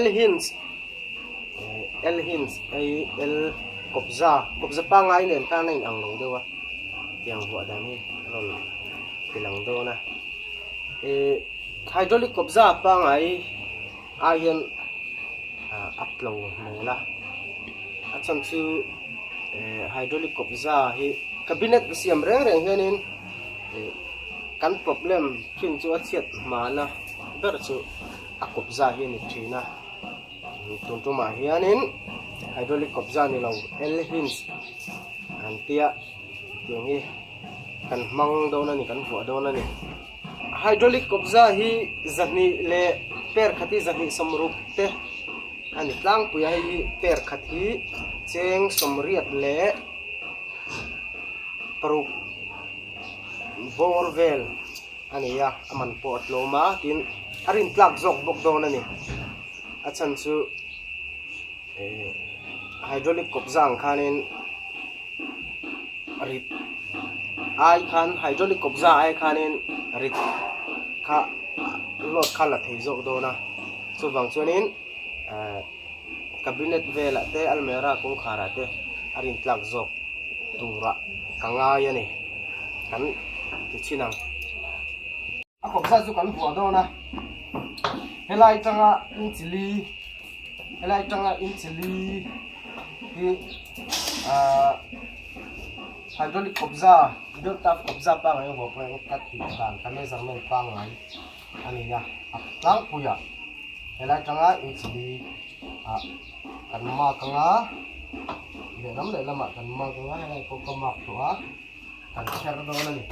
L hinge L hinge ai L kopza pa ngai len ka nai ang long dewa yang buat dah ni ron bilang do na hydraulic kopza pa ngai ayan upload mula at sang su hydraulic kopza hi cabinet siam reng reng hianin kan problem kin chu achiat mana ber chu kopza hi ni thina tuntuma hianin hydraulic kopza ni lo L hinge antia tiang hi kan mang do na ni kan hu do na ni hydraulic kopza hi zani le per khati zani samrup te ani tlang puya hi per khati cheng somriat le paruk borvel ani ya aman pot loma tin arin plug zok bok do na ni achan chu hydraulic kopza khanin rit ai khan hydraulic kopza ai khanin rit kha lot khala thei zok do na chu wang chuanin cabinet vela te almera kung khara te arin plug zok tura kanga yani kan tichinang a kopza chu kan hu do na helai tanga inchili hi hydraulic kopza built up kopza pa ngai bo pa kat ti kan kan measurement pa ngai ani ya tlang puya helai tanga inchili kan ma kanga le lam le lama kan ma kanga helai ko kamak to kan share do na ni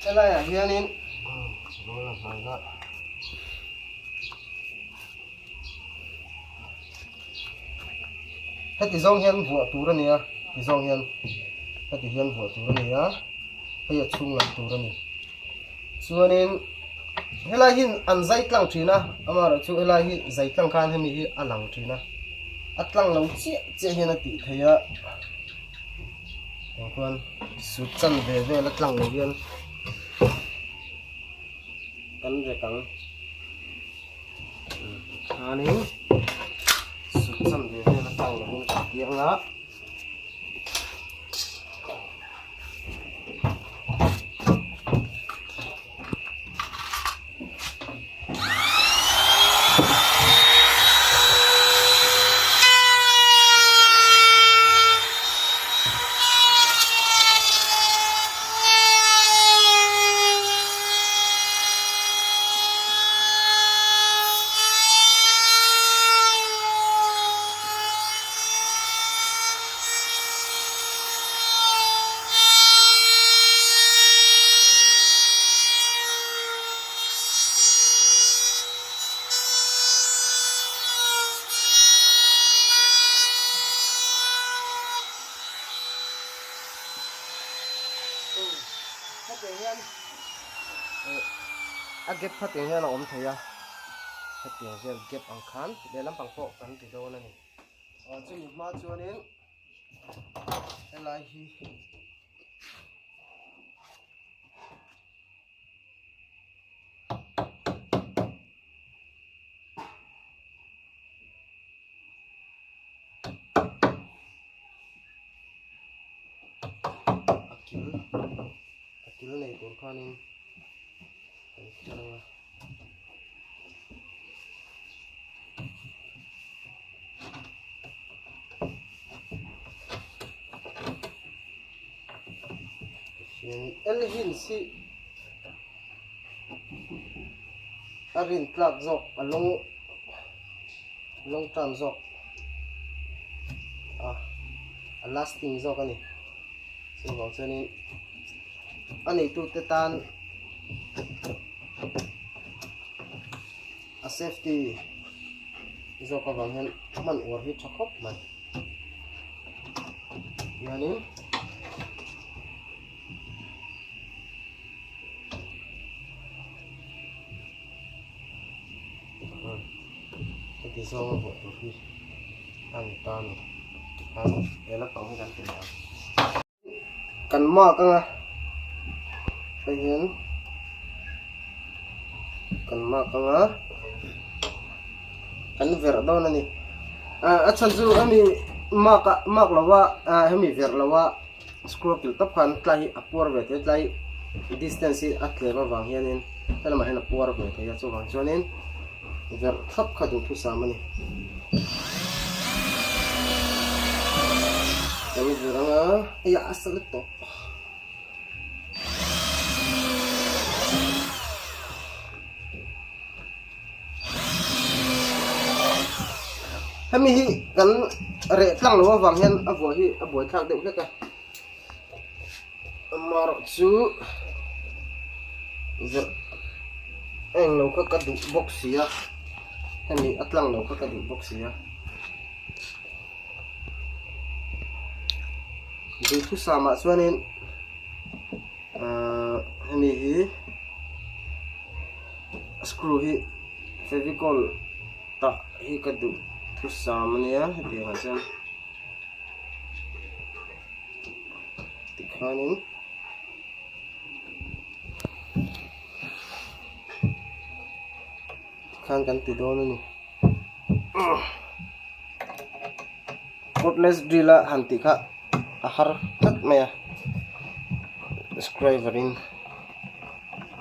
helai hianin rola sanga heti zong hian vuah tur ania ti zong hian heti hian vuah tur ania hei chung lam tur ani chuanin helai hin an zai tlang thina amara chu helai hi zai tlang khan hemi hi alang thina atlang lo che hian ati theia kon su chan ve la tlang lo hian kan re kang ani su chan ve la tlang lo hian tiang la gap phating hian om theia phating hian gap ang khan le lam pang pho kan ti do na ni chu ni ma chuanin helai hi akil nei tur khanin L hinge si arin plug zok along tram zok lasting zok ani so bang chani ani tu tetan a safety zok ka bang hen man or hi thakop man yani thì so với bộ phim ăn tan ăn để nó cộngกันเป็นแล้วกันมากนะ ayan kan makanga kan ver daw na ni at sanju ami mak lawa ami ver lawa screw kil tap kan tlai apor ve te tlai distance at leva wang hianin tala ma hena por ve te ya chu wang chuanin ver thap khadu thu samani kami veranga ya asal to hemi hi kan re tlang lo wang hian avo hi aboi thak deuh hleka amar chu ver eng lo ka du box ya hemi atlang lo ka du box ya du thu sama chuanin hemi hi screw hi fevicol ta hi ka du thu samani ya dia macam tikhanin kan tidon ni cordless drill hanti kha ahar tat maya screwdriver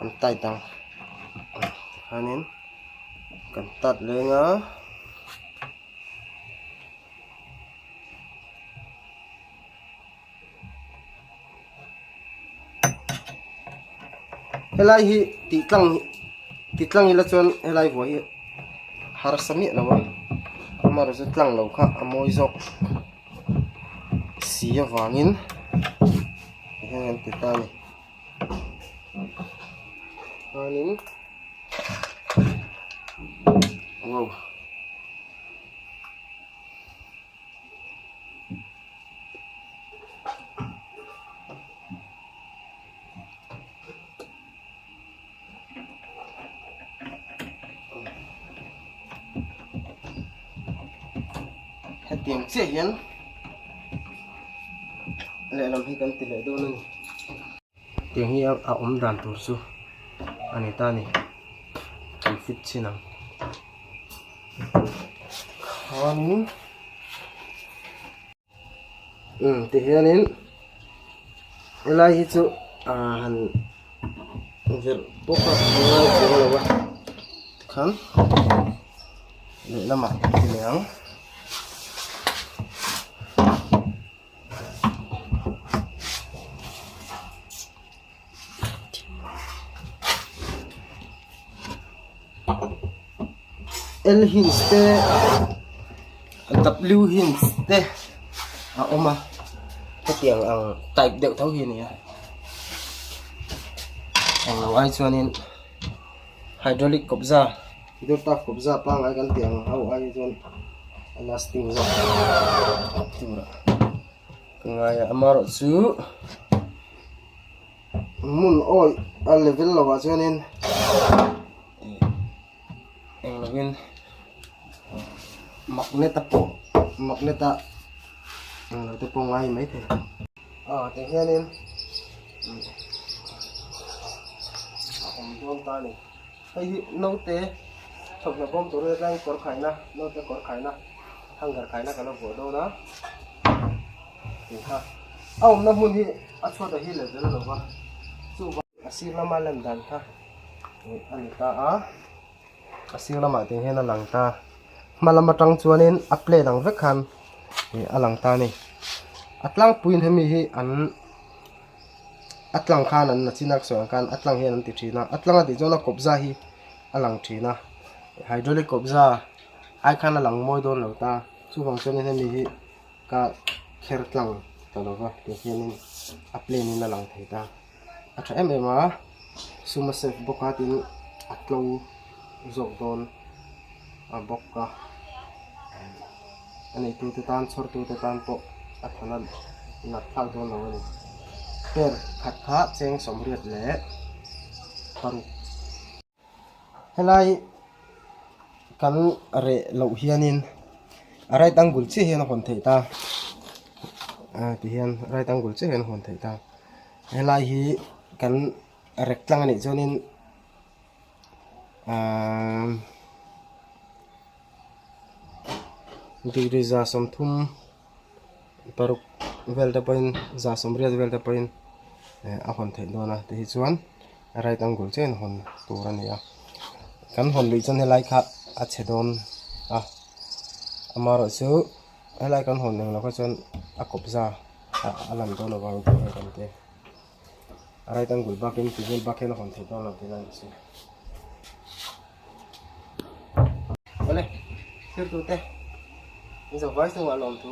antai tang hanin kan tat lenga helai hi titlang ila chuan helai vo hi har sami lawa amar zu tlang lo kha amoi zok sia wangin hian titani anin wow tiếng xe hiến lệ làm hi kan tile do nani tiếng hi a dan tur su ani ta ni kan fit chinang khanin te hianin elai hi chu han ver poka lawa khan le lama tileang L hinge te W hinge te oma cái tiếng ang type đều thấu hi nè ang lo ai chuanin hydraulic kopza door tap kopza pa ngai kan tiếng au ai chuan lasting zo tura ngai amaro chu mun oi a level lo wa chuanin ang login magneta te po ngai mấy thế te hianin om don ta ni ai no te thok na bom tur lang kor khaina no te kor khaina hangar khaina kana bo do na ha om na mun hi achwa da hi le de lo ba chu ba asir lama lam dan tha ani ta asir lama te hena lang ta malama tang chuanin aple dang vek khan alang ta ni atlang puin hemi hi an atlang khan an nachinak so kan atlang hian an ti thina atlang ati jona kopza hi alang thina hydraulic kopza ai khan alang moi don lo ta chu bang chuanin hemi hi ka kher tlang talowa te hianin aple ni na lang theita atha emema suma sef bokatin atlo zok don abokka ani tu te tan chor tu te tan po athana nat thak don lo ni per khat kha cheng somriat le paru helai kan are lo hianin arai tangul chi hian hon theita ti hian arai tangul chi hian hon theita helai hi kan rectang ani chonin degree za som thum paruk velta point za som riat velta point a hon thei dona te hi chuan right angle chen hon tur ania kan hon lui chan helai kha a chedon amaro chu helai kan hon nang la kha chon a kop za alam to lawang te kan te right angle bakin tivel bakin hon thei dona te nan chu vale sir tu te is a voice to along to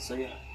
so yeah